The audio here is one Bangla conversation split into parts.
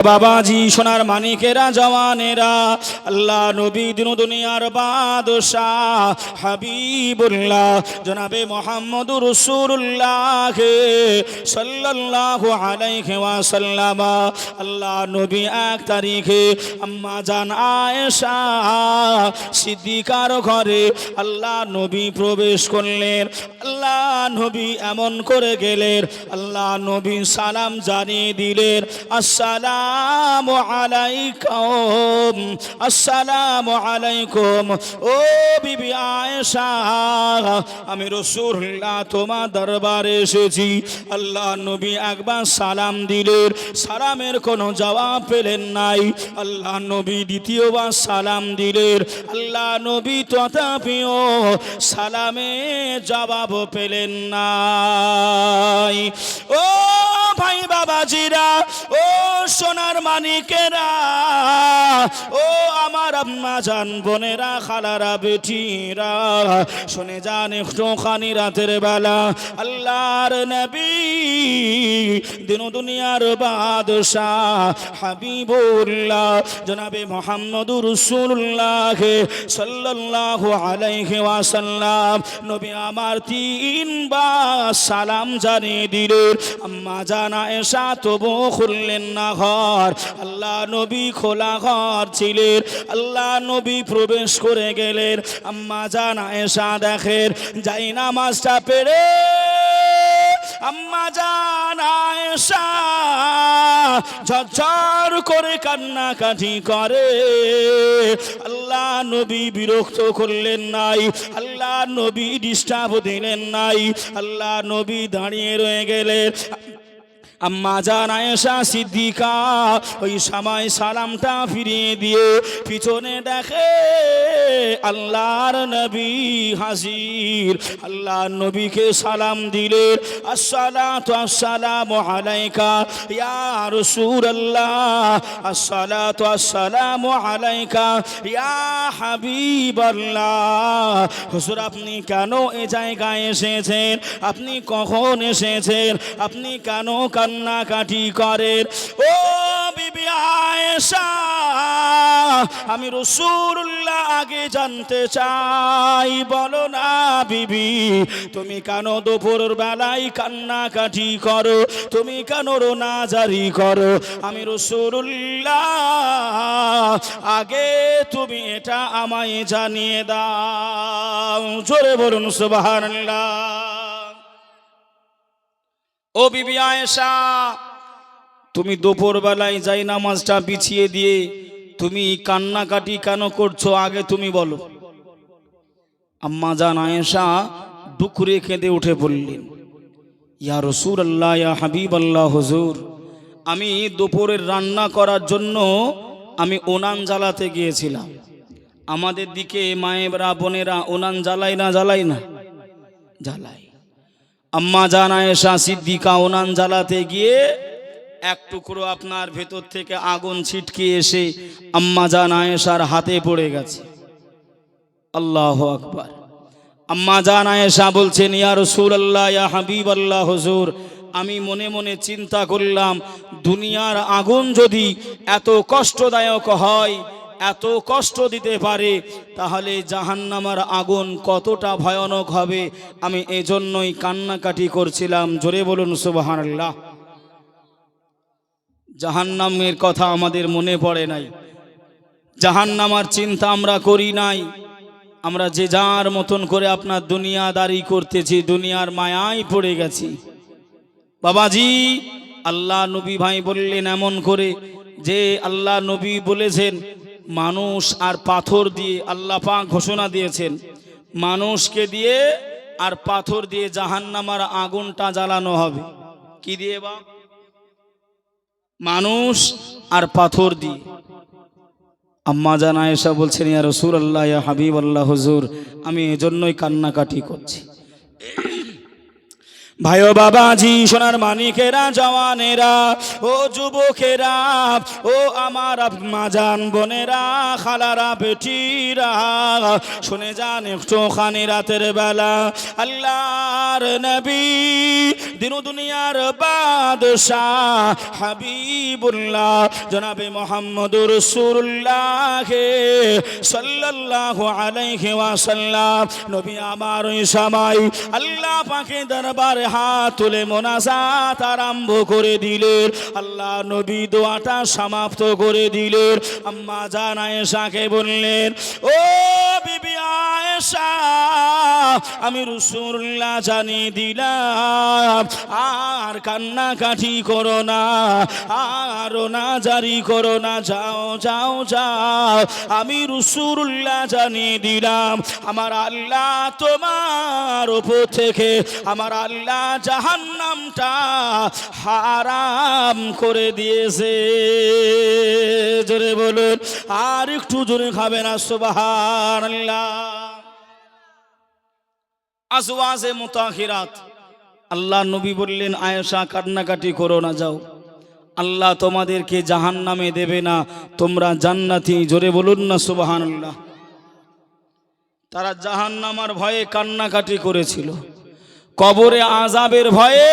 বাবাজি সোনার মানিকেরা জওয়ানেরা আল্লাহ নবী দিন দুনিয়ার বাদশাহ হাবিবুল্লাহ জনাবে মুহাম্মদুর রাসূলুল্লাহ সাল্লাল্লাহু আলাইহি ওয়াসাল্লাম আল্লাহ নবী এক তারিখে আম্মা জান আয়েশা সিদ্দিকার ঘরে আল্লাহ নবী প্রবেশ করলেন। আল্লাহ নবী এমন করে গেলেন, আল্লাহ নবী সালাম জানিয়ে দিলেন, আসসালামু আলাইকুম, আসসালামু আলাইকুম। ও বিবি আয়েশা, আমি রাসূলুল্লাহ তোমার দরবারে এসেছি। আল্লাহ নবী একবার সালাম দিলেন, সালামের কোনো জবাব পেলেন নাই। আল্লাহ নবী দ্বিতীয়বার সালাম দিলেন, আল্লাহ নবী তথাপিও সালামের জবাব পেলেন নাই। ও ভাই বাবাজিরা, ও সোনার মানিকেরা, ও আমার আম্মা জান বোনেরা, খালারা, বেটিরা, শুনে যান একটুখানি রাতের বেলা আল্লাহর নবী দিন দুনিয়ার বাদশাহ হাবিবুল্লাহ জনাবে মুহাম্মদুর রাসূলুল্লাহ সাল্লাল্লাহু আলাইহি ওয়াসাল্লাম নবী আমার তিনবার সালাম জানিয়ে দিলেন। আম্মা জান আয়েশা তবু খুললেন না ঘর। আল্লাহ নবী খোলা ঘর ছিলেন। আল্লাহ নবী প্রবেশ করে গেলেন। আম্মা জান আয়েশা দেখেন যাই নামাজটা পেরে আম্মা জান আয়েশা ঝরঝর করে কান্নাকাটি করে। আল্লাহ নবী বিরক্ত করলেন নাই, আল্লাহ নবী ডিস্টার্ব দিলেন নাই। আল্লাহ নবী দাঁড়িয়ে রয়ে গেলেন। আম্মা জান আয়েশা সিদ্দিকা ওই সময় সালামটা ফিরিয়ে দিয়ে পিছনে দেখে আল্লাহর নবী হাজির। আল্লাহ নবীকে সালাম দিলেন, আসসালাতু আসসালামু আলাইকা ইয়া রাসূলুল্লাহ, আসসালাতু আসসালামু আলাইকা ইয়া হাবিবাল্লাহ। হুজুর আপনি কেন এই জায়গায় এসেছেন? আপনি কখন এসেছেন? আপনি কেন কান্নাকাটি করেন? ও বিবি আয়েশা, আমি রাসূলুল্লাহ আগে জানতে চাই, বলো না বিবি তুমি কেন দুপুরের বেলায় কান্নাকাটি করো? তুমি কেন রোনা জারি করো? আমি রাসূলুল্লাহ আগে তুমি এটা আমায় জানিয়ে দাও। জোরে বলুন সুবহানাল্লাহ। ও বিবি আয়েশা, তুমি দুপুর বেলায় যাই নামাজটা বিছিয়ে দিয়ে তুমি কান্নাকাটি কেন করছো? আগে তুমি বলো। আম্মা জান আয়েশা দুকুরে কেঁদে উঠে বললেন, ইয়া রাসূলুল্লাহ, ইয়া হাবিবাল্লাহ, হুজুর আমি দুপুরের রান্না করার জন্য আমি উনান জ্বালাতে গিয়েছিলাম। আমাদের দিকে মায়েরা বোনেরা উনান জ্বালাই না? জ্বালাই না? জ্বালাই। আম্মা জান আয়েশা সিদ্দিকা উনান জ্বালাতে গিয়ে এক টুকরো আপনার ভেতর থেকে আগুন ছিটকে এসে আম্মা জান আয়েশার হাতে পড়ে গেছে। আল্লাহু আকবার। আম্মা জান আয়েশা বলছেন, ইয়া রাসূলুল্লাহ, ইয়া হাবিবাল্লাহ, হুজুর আমি মনে মনে চিন্তা করলাম দুনিয়ার আগুন যদি এত কষ্টদায়ক হয়, এত কষ্ট দিতে পারে, তাহলে জাহান্নামের আগুন কতটা ভয়ানক হবে। আমি এজন্যই কান্নাকাটি করছিলাম। জোরে বলুন সুবহানাল্লাহ। জাহান্নামের কথা আমাদের মনে পড়ে নাই, জাহান্নামের চিন্তা আমরা করি নাই। আমরা যে যার মতন করে আপনার দুনিয়াদারি করতেছি, দুনিয়ার মায়ায় পড়ে গেছি। বাবাজি আল্লাহ নবী ভাই বললেন এমন করে যে আল্লাহ নবী বলেছেন মানুষ আর পাথর দিয়ে, আল্লাহ পাক ঘোষণা দিয়েছেন মানুষকে দিয়ে আর পাথর দিয়ে জাহান্নামের আগুনটা জ্বালানো হবে। কি দিয়ে? বা মানুষ আর পাথর দিয়ে। আম্মা জান আয়েশা বলছেন, ইয়া রাসূলুল্লাহ, ইয়া হাবিবাল্লাহ, হুজুর আমি এজন্যই কান্নাকাটি করছি। ভাই ও বাবাজি, সোনার মানিকেরা, জওয়ানেরা, ও যুবকেরা, ও আমার মাজান বোনেরা, খালারা, বেটিরা, শুনে যান একটুখানি রাতের বেলা আল্লাহর নবী, দিন দুনিয়ার বাদশাহ হাবিবুল্লাহ জনাবে মুহাম্মদুর রাসূলুল্লাহ সাল্লাল্লাহু আলাইহি ওয়াসাল্লাম নবী আমার ওই সময় আল্লাহ পাকের দরবারে হাত তুলে মোনাজাত আরম্ভ করে দিলেন। আল্লাহ নবী দোয়াটা সমাপ্ত করে দিলেন। আম্মা জান আয়েশাকে বললেন, ও বিবি আয়েশা, আমি রাসূলুল্লাহ জানিয়ে দিলাম, আর কান্নাকাটি করো না, আর না জারি করো না, যাও যাও যাও, আমি রাসূলুল্লাহ জানিয়ে দিলাম, আমার আল্লাহ তোমার উপর থেকে, আমার আল্লাহ জাহান্নামটা হারাম করে দিয়েছে। জোরে বলুন, আর একটু জোরে খাবে না সুবহানাল্লাহ। আজওয়াজে মুতাহিরাত, আল্লাহ নবী বললেন, আয়েশা কান্নাকাটি করো না, যাও, আল্লাহ তোমাদেরকে জাহান্নামে দেবে না, তোমরা জান্নাতি। জোরে বলুন না সুবহানাল্লাহ। তারা জাহান্নামার ভয়ে কান্নাকাটি করেছিল, কবরে আযাবের ভয়ে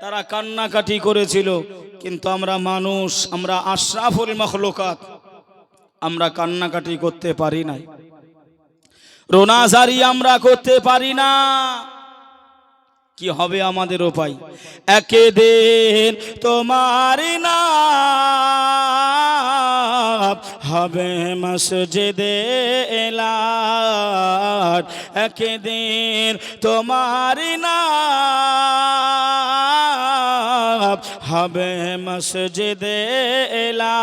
তারা কান্নাকাটি করেছিল। কিন্তু আমরা মানুষ, আমরা আশরাফুল মাখলুকাত, আমরা কান্নাকাটি করতে পারি না, রোনাজারি আমরা করতে পারি না। কি হবে আমাদের উপায়? একদিন তোমার নাম হবে মসজিদে এলান, একদিন তোমার নাম হবে মসজিদে এলান,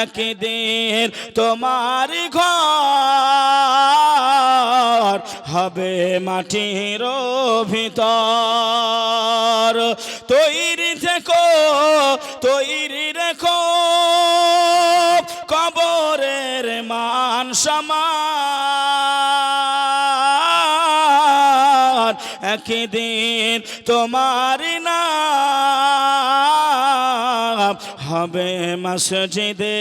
একদিন তোমার ঘর হবে মাটির ভিতর। তৈরি থেকো, তৈরি রেখো, কবরের মান সম্মান, একদিন তোমার নাম হবে মসজিদে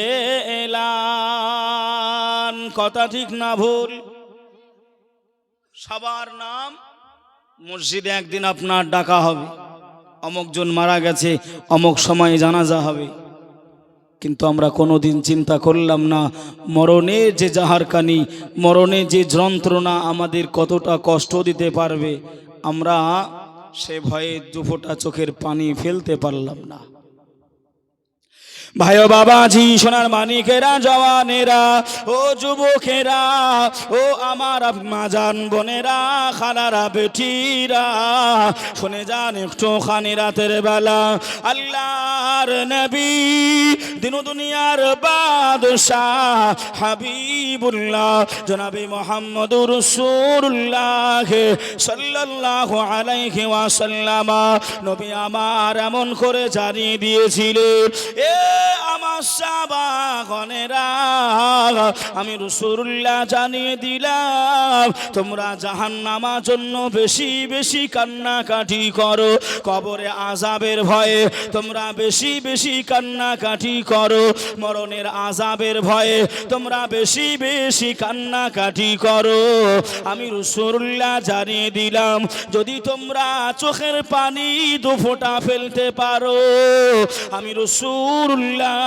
এলান। কথা ঠিক না ভুল? সবার নাম মসজিদে একদিন আপনার ডাকা হবে, অমুকজন মারা গেছে, অমুক সময়ে জানাজা হবে। কিন্তু আমরা কোনোদিন চিন্তা করলাম না মরণের যে জাহারকানি, মরণের যে যন্ত্রণা আমাদের কতটা কষ্ট দিতে পারবে। আমরা সে ভয়ে দুফোঁটা চোখের পানি ফেলতে পারলাম না। ভাই ও বাবাজি, সোনার মানিকেরা, জওয়ানেরা, ও যুবকেরা, ও আমার মাজান বোনেরা, খালারা, বেটিরা, শুনে যান একটুখানি রাতের বেলা আল্লাহর নবী, দিন দুনিয়ার বাদশাহ হাবিবুল্লাহ জনাবে মুহাম্মদুর রাসূলুল্লাহ সাল্লাল্লাহু আলাইহি ওয়াসাল্লাম নবী আমার এমন করে জানিয়ে দিয়েছিলেন, এ আমার সাহাবাগণেরা, আমি রাসূলুল্লাহ জানিয়ে দিলাম, তোমরা জাহান্নামের জন্য বেশি বেশি কান্নাকাটি করো, কবরে আযাবের ভয়ে তোমরা বেশি বেশি কান্নাকাটি করো, মরণের আযাবের ভয়ে তোমরা বেশি বেশি কান্নাকাটি করো। আমি রাসূলুল্লাহ জানিয়ে দিলাম, যদি তোমরা চোখের পানি দুফোঁটা ফেলতে পারো, আমি রাসূলুল্লাহ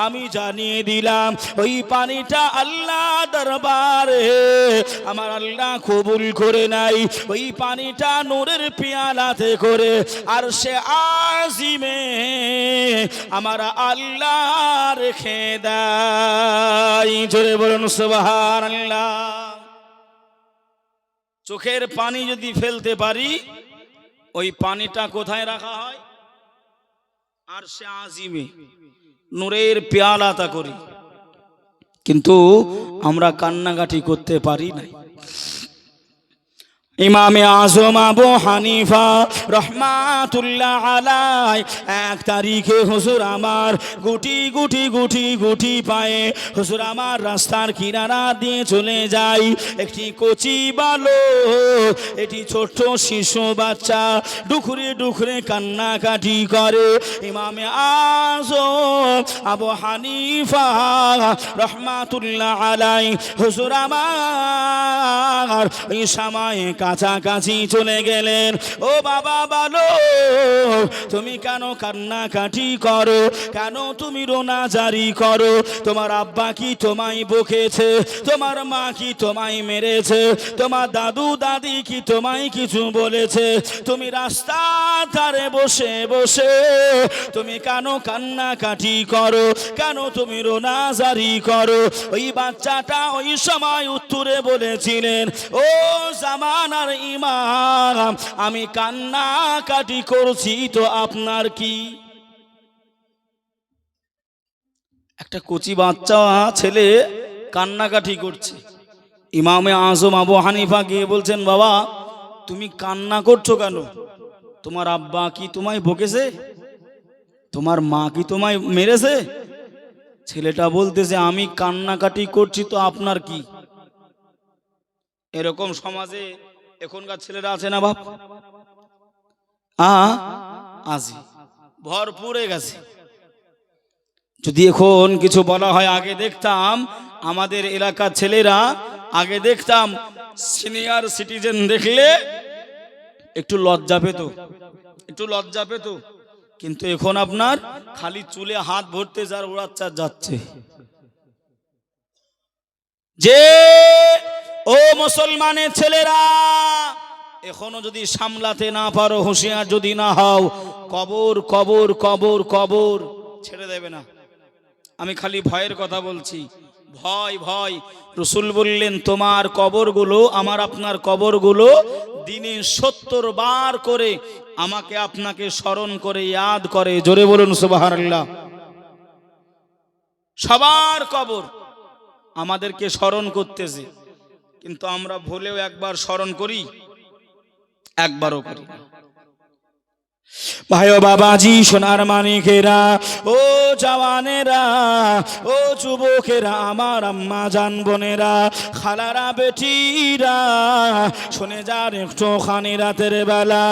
আমি জানিয়ে দিলাম, ওই পানিটা আল্লাহ দরবারে আমার আল্লাহ কবুল করে নাই, ওই পানিটা নূরের পিয়ালাতে করে আর সে আজিমে আমার আল্লাহ রেখে দেয়। জোরে বলুন সুবহানাল্লাহ। চোখের পানি যদি ফেলতে পারি, ওই পানিটা কোথায় রাখা হয়? আর সে আজিমে নূরের পেয়ালাতা করি। কিন্তু আমরা কান্নাকাটি করতে পারি না। ইমামে আজম আবু হানিফা রহমাতুল্লাহ আলাই 1 তারিখে হুজুর আমার গুটি গুটি গুটি গুটি পায়ে হুজুর আমার রাস্তার কিনারা দিয়ে চলে যায়। একটি কচি বালক, এটি ছোট্ট শিশু বাচ্চা ডুকরে ডুকরে কান্নাকাটি করে। ইমামে আজম আবু হানিফা রহমাতুল্লাহ আলাই হুজুর আমার এই সময় কাছাকাছি চলে গেলেন। ও বাবা বালক, তুমি কেন কান্নাকাটি করো? কেন তুমি রোনা জারি করো? তোমার আব্বা কি তোমায় বকেছে? তোমার মা কি তোমায় মেরেছে? তোমার দাদু দাদি কি তোমায় কিছু বলেছে? তুমি রাস্তার ধারে বসে বসে তুমি কেন কান্নাকাটি করো? কেন তুমি রোনা জারি করো? ওই বাচ্চাটা ওই সময় উত্তরে বলেছিলেন, ও জামানার ইমাম, আমি কান্নাকাটি করছি তো আপনার কি? একটা কচি বাচ্চা ছেলে কান্নাকাটি করছে। ইমামে আজম আবু হানিফা গিয়ে বলছেন, বাবা তুমি কান্না করছো কেন? তোমার আব্বা কি তোমায় বকেছে? তোমার মা কি তোমায় মেরেছে? ছেলেটা বলতেছে, আমি কান্নাকাটি করছি তো আপনার কি? এরকম সমাজে এখনকার ছেলেরা আছে না বাপ? আছে, ভরপুরে গেছে। যদি এখন কিছু বলা হয়, আগে দেখতাম আমাদের এলাকার ছেলেরা, আগে দেখতাম সিনিয়র সিটিজেন দেখলে একটু লজ্জা পেত, একটু লজ্জা পেত। কিন্তু এখন আপনার খালি চুলে হাত ভরতে যার ওড়াচ্ছা যাচ্ছে। যে ও মুসলমানের ছেলেরা, এখনো যদি সামলাতে না পারো, হুঁশিয়ার যদি না হও, কবর কবর কবর কবর ছেড়ে দেবে না। আমি খালি ভয়ের কথা বলছি, ভয় ভয়। রাসূল বললেন, তোমার কবরগুলো, আমার আপনার কবরগুলো দিনে 70 বার করে আমাকে আপনাকে স্মরণ করে ইয়াদ করে। জোরে বলুন সুবহানাল্লাহ। সবার কবর আমাদেরকে স্মরণ করতেছে, কিন্তু আমরা ভুলেও একবার স্মরণ করি? একবারও করি না। ভাই ও বাবাজি, সোনার মানিকেরা, ও জওয়ানেরা, ও যুবকেরা, আমার আম্মা জান বোনেরা, খালারা বেটিরা, শুনে যান একটুখানি রাতের বেলা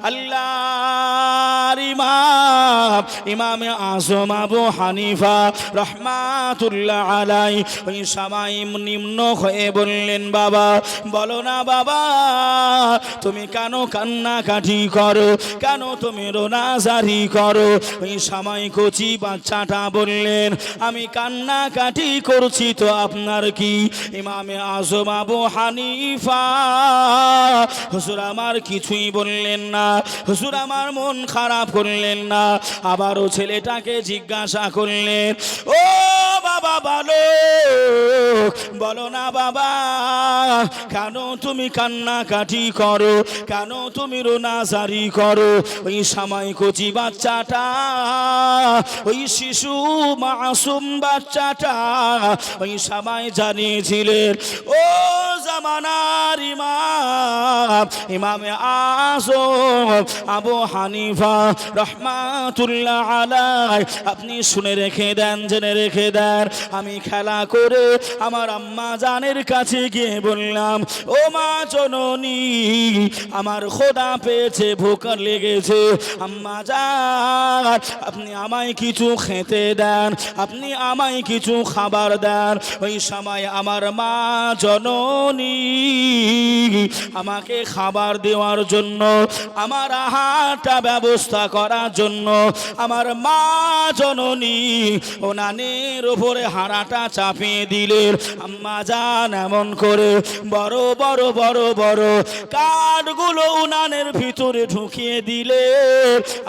আল্লাহর ইমাম ইমামে আজম আবু হানিফা রহমাতুল্লাহ আলাই ওই সময় নিম্ন হয়ে বললেন, বাবা বলো না বাবা, তুমি কেন কান্নাকাটি করো? কেন তুমি রোনা জারি করো? ওই সময় কচি বাচ্চাটা বললেন, আমি কান্নাকাটি করছি তো আপনার কি? ইমামে আজম আবু হানিফা হুজুর আমার কিছুই বললেন না, হুজুর আমার মন খারাপ করলেন না। আবারও ছেলেটাকে জিজ্ঞাসা করলেন, ও বাবা বলো না বাবা, কেন তুমি কান্নাকাটি করো? কেন তুমি রোনা জারি করো? ওই সময় কচি বাচ্চাটা, ওই শিশু মাসুম বাচ্চাটা ওই সময় জানিয়েছিলেন, ও জামানার ইমাম ইমামে আজম আবু হানিফা রহমাতুল্লাহ আলাই, আপনি শুনে রেখে দেন, জেনে রেখে দেন, আমি খেলা করে আমার আম্মা জানের কাছে গিয়ে বললাম, ও মা জননী, আমার খোদা পেয়েছে, ভোক লেগেছে, আম্মা জান আপনি আমায় কিছু খেতে দেন, আপনি আমায় কিছু খাবার দেন। ওই সময় আমার মা জননী আমাকে খাবার দেওয়ার জন্য, আমার আহারটা ব্যবস্থা করার জন্য আমার মা জননী ওনানের উপরে হাড়াটা চাপিয়ে দিলেন। আম্মা জান এমন করে বড় বড় বড় বড় কাঠগুলো উনানের ভিতরে ঢুকিয়ে দিলে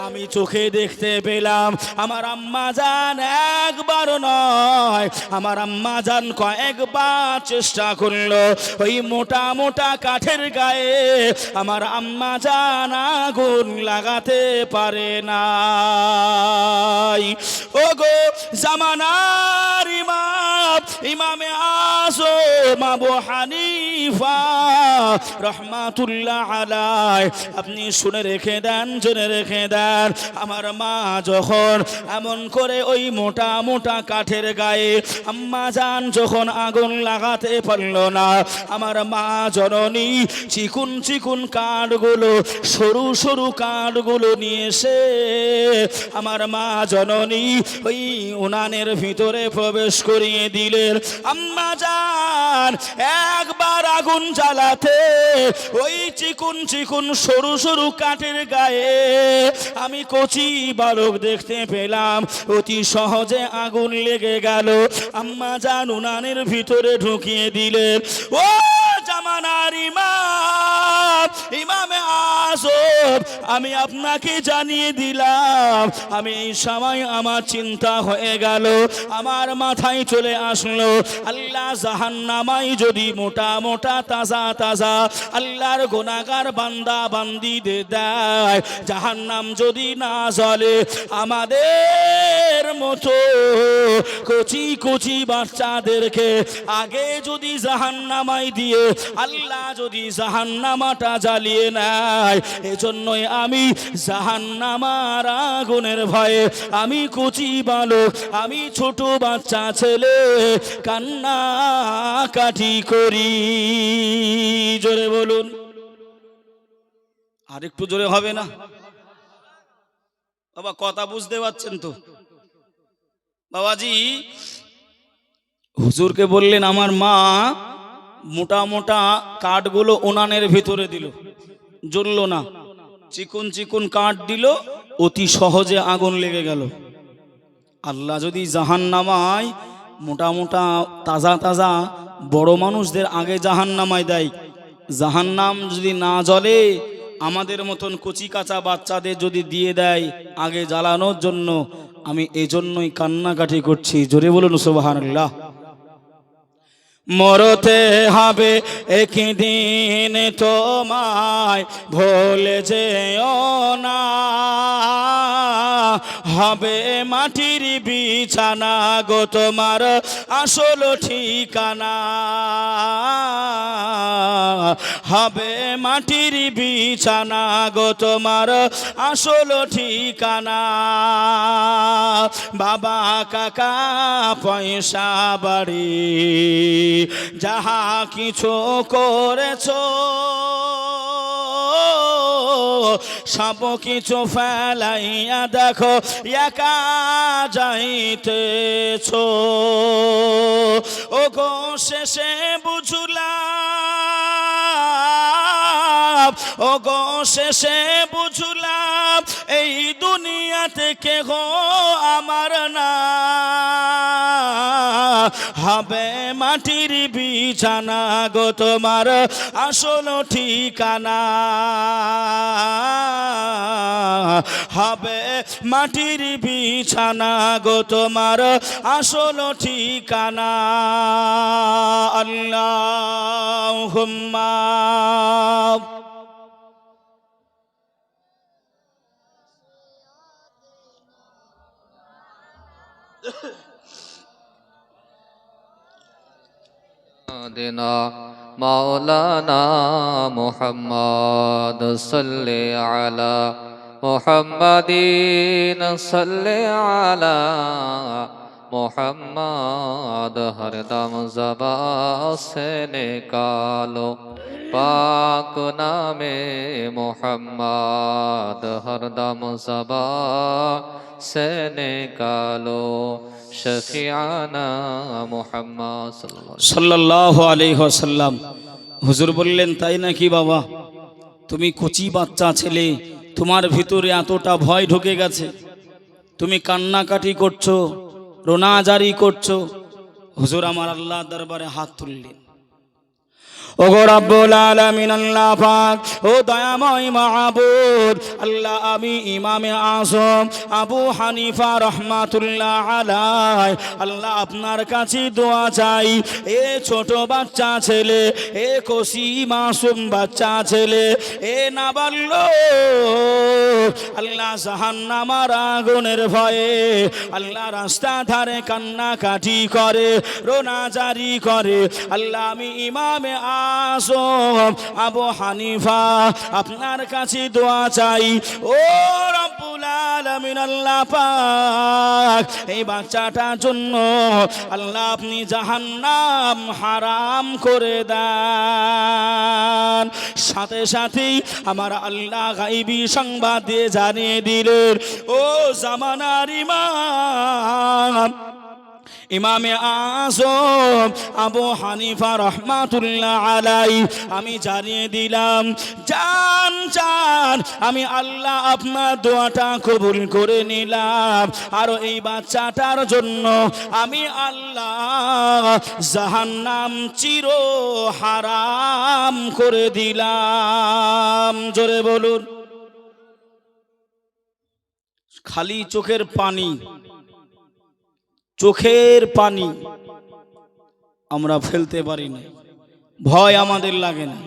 আমি চোখে দেখতে পেলাম আমার আম্মা জান একবার নয়, আমার আম্মা জান কয়েকবার চেষ্টা করলো ওই মোটা মোটা কাঠের গায়ে আমার আম্মা জান আগুন লাগাতে পারে না। ওগো জামানার ইমাম ইমামে আযম আবু হানিফা রাহমাতুল্লাহ আলাইহি, আপনি শুনে রেখে দেন, জেনে রেখে দেন, আমার মা যখন এমন করে ওই মোটা মোটা কাঠের গায়ে আম্মা জান যখন আগুন লাগাতে পারল না, আমার মা জননী চিকুন চিকুন কাঠগুলো, সরু সরু কাঠগুলো নিয়ে এসে আমার মা জননী ওই উনানের ভিতরে প্রবেশ করিয়ে দিলেন। আম্মা জান একবার আগুন জ্বালাতে ওই চিকুন চিকুন সরু সরু কাঠের গায়ে আমি কচি বালক দেখতে পেলাম, অতি সহজে আগুন লেগে গেল। আম্মা জান উনানের ভিতরে ঢুকিয়ে দিলেন। ও জামানার ইমাম, ইমামে আযম, আমি আপনাকে জানিয়ে দিলাম, আমি এই সময় আমার চিন্তা হয়ে গেল, আমার মাথায় চলে আসলো, আল্লাহ জাহান্নামাই যদি মোটা মোটা তাজা তাজা আল্লাহর গুনাহগার বান্দা বান্দীদের দেয়, জাহান্নাম যদি না জ্বলে, আমাদের মতো কচি কচি বাচ্চাদেরকে আগে যদি জাহান্নামাই দিয়ে আল্লাহ যদি জাহান্নামাটা জ্বালিয়ে নেয়, এজন্যই আমি জাহান্নামার আগুনের ভয়ে আমি কচি বালক, আমি ছোট বাচ্চা ছেলে কান্না কাটি করি। জোরে বলুন, আর একটু জোরে হবে না বাবা? কথা বুঝতে পারছেন তো? বাবাজি হুজুরকে বললেন, আমার মা মোটা মোটা কাঠগুলো উনানের ভিতরে দিল, জ্বলল না, চিকুন চিকুন কাঠ দিল, অতি সহজে আগুন লেগে গেল। আল্লাহ যদি জাহান্নামায় মোটা মোটা তাজা তাজা বড় মানুষদের আগে জাহান্নামায় দেয়, জাহান্নাম যদি না জ্বলে, আমাদের মতন কচি কাঁচা বাচ্চাদের যদি দিয়ে দেয় আগে জ্বালানোর জন্য, আমি এজন্যই কান্নাকাটি করছি। জোরে বলুন সুবহানাল্লাহ। মরতে হবে একদিন তোমায়, ভুলে যেও না, হবে মাটির বিছানা গো তোমার আসল ঠিকানা, হবে মাটির বিছানা গো তোমার আসল ঠিকানা। বাবা কাকা পয়সা বাড়ি যাহা কিছু করেছো, সব কিছু ফেলাইয়া দেখো একা যাইতেছো। ও গো শেষে বুঝলাম, ও গো শেষে বুঝলাম, এই দুনিয়াতে কেহ আমার না, হবে মাটির বিছানা গো তোমার আসল ঠিকানা, হবে মাটির বিছানা গো তোমার আসল ঠিকানা। আল্লাহুম্মা देना मौलाना मुहम्मद सल्ले अला मुहम्मदीन सल्ले अला मुहम्मद, हरदम ज़बा से निकालो पाक नामे मुहम्मद, हरदम ज़बा से निकालो शफियाना मुहम्मद সাল্লাল্লাহু আলাইহি ওয়াসাল্লাম। হুজুর বললেন, তাই নাকি বাবা? তুমি কচি বাচ্চা ছেলে, তোমার ভিতরে এতটা ভয় ঢুকে গেছে, তুমি কান্নাকাটি করছো, রোনাজারি করছো। হুজুর আমার আল্লাহ দরবারে হাত তুললেন। ওগো রব্বুল আলামিন আল্লাহ পাক ও দয়াময় মাহবুব আল্লাহ আমি ইমামে আযম আবু হানিফা রাহমাতুল্লাহ আলাইহি আল্লাহ আপনার কাছে দোয়া চাই এ ছোট বাচ্চা ছেলে এ কসি মাসুম বাচ্চা ছেলে এ নাবালক আল্লাহ জাহান্নামের আগুনের ভয়ে আল্লাহ রাস্তা ধারে কান্নাকাটি করে রোনা জারি করে আল্লাহ আমি ইমামে আযম আবু হানিফা আপনার কাছে দোয়া চাই ও রব্বুল আলামিন আল্লাহ পাক এই বাচ্চাটার জন্য আল্লাহ আপনি জাহান্নাম হারাম করে দেন সাথে সাথেই আমার আল্লাহ গায়বী সংবাদ দিয়ে জানিয়ে দিলেন ও জামানার ইমাম ইমামে আযম আবু হানিফা রাহমাতুল্লাহ আলাইহি আমি জানিয়ে দিলাম জান জান আমি আল্লাহ আপনার দোয়াটা কবুল করে নিলাম আর এই বাচ্চাটার জন্য আমি আল্লাহ জাহান্নাম চির হারাম করে দিলাম জোরে বলুন খালি চোখের পানি আমরা ফেলতে পারি না ভয় আমাদের লাগে না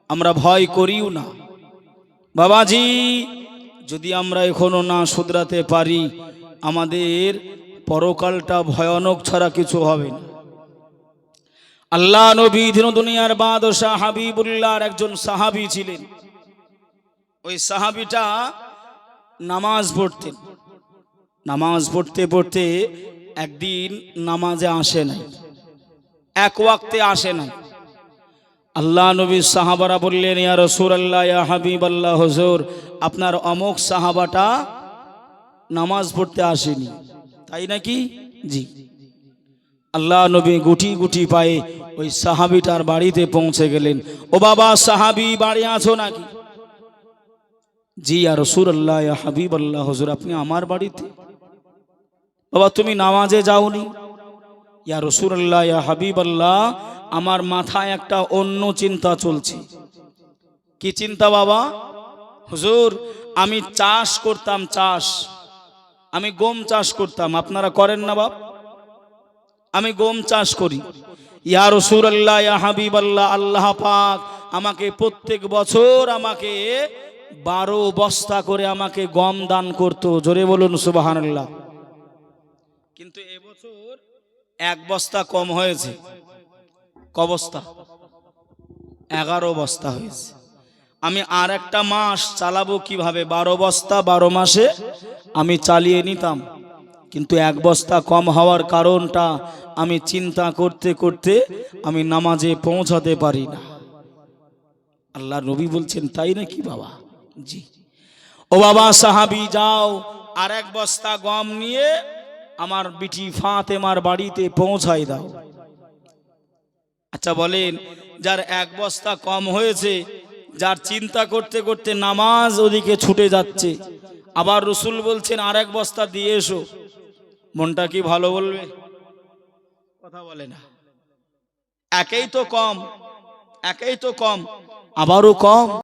আমরা ভয় করিও না বাবাজি যদি আমরা এখনো না শুধরাতে পারি আমাদের পরকালটা ভয়ানক ছাড়া কিছু হবে না আল্লাহ নবী দিন দুনিয়ার বাদশাহ হাবিবুল্লাহর একজন সাহাবী ছিলেন ওই সাহাবীটা নামাজ পড়তে পড়তে একদিন নামাজে আসে না এক ওয়াক্তে আসে না আল্লাহ নবী সাহাবারা বললেন ইয়া রাসূলুল্লাহ ইয়া হাবিবাল্লাহ হুজুর আপনার অমুক সাহাবাটা নামাজ পড়তে আসেনি তাই নাকি জি আল্লাহ নবী গুটি গুটি পায়ে ওই সাহাবীটার বাড়িতে পৌঁছে গেলেন ও বাবা সাহাবী বাড়ি আছো নাকি জি ইয়া রাসূলুল্লাহ ইয়া হাবিবাল্লাহ হুজুর আপনি আমার বাড়িতে বাবা তুমি নামাজে যাওনি ইয়া রাসূলুল্লাহ ইয়া হাবিবাল্লাহ আমার মাথায় একটা অন্য চিন্তা চলছে কি চিন্তা বাবা হুজুর আমি চাষ করতাম আমি গম চাষ করতাম আপনারা করেন না বাপ আমি গম চাষ করি ইয়া রাসূলুল্লাহ ইয়া হাবিবাল্লাহ আল্লাহ পাক আমাকে প্রত্যেক বছর আমাকে 12 বস্তা করে আমাকে গম দান করতো জোরে বলুন সুবহানাল্লাহ কিন্তু এবছর 1 বস্তা কম হয়েছে ক বস্তা 11 বস্তা হয়েছে আমি আর একটা মাস চালাবো কিভাবে 12 বস্তা 12 মাসে আমি চালিয়ে নিতাম কিন্তু 1 বস্তা কম হওয়ার কারণটা আমি চিন্তা করতে করতে আমি নামাজে পৌঁছাতে পারি না আল্লাহ নবী বলছেন তাই নাকি বাবা জি ও বাবা সাহাবী যাও আর 1 বস্তা গম নিয়ে আমার বিটি ফাতেমার বাড়িতে পৌঁছাই দাও আচ্ছা বলেন যার 1 বস্তা কম হয়েছে যার চিন্তা করতে করতে নামাজ ওদিকে ছুটে যাচ্ছে আবার রাসূল বলছেন আর 1 বস্তা দিয়ে এসো মনটা কি ভালো বলবে কথা বলে না একেই তো কম আবারও কম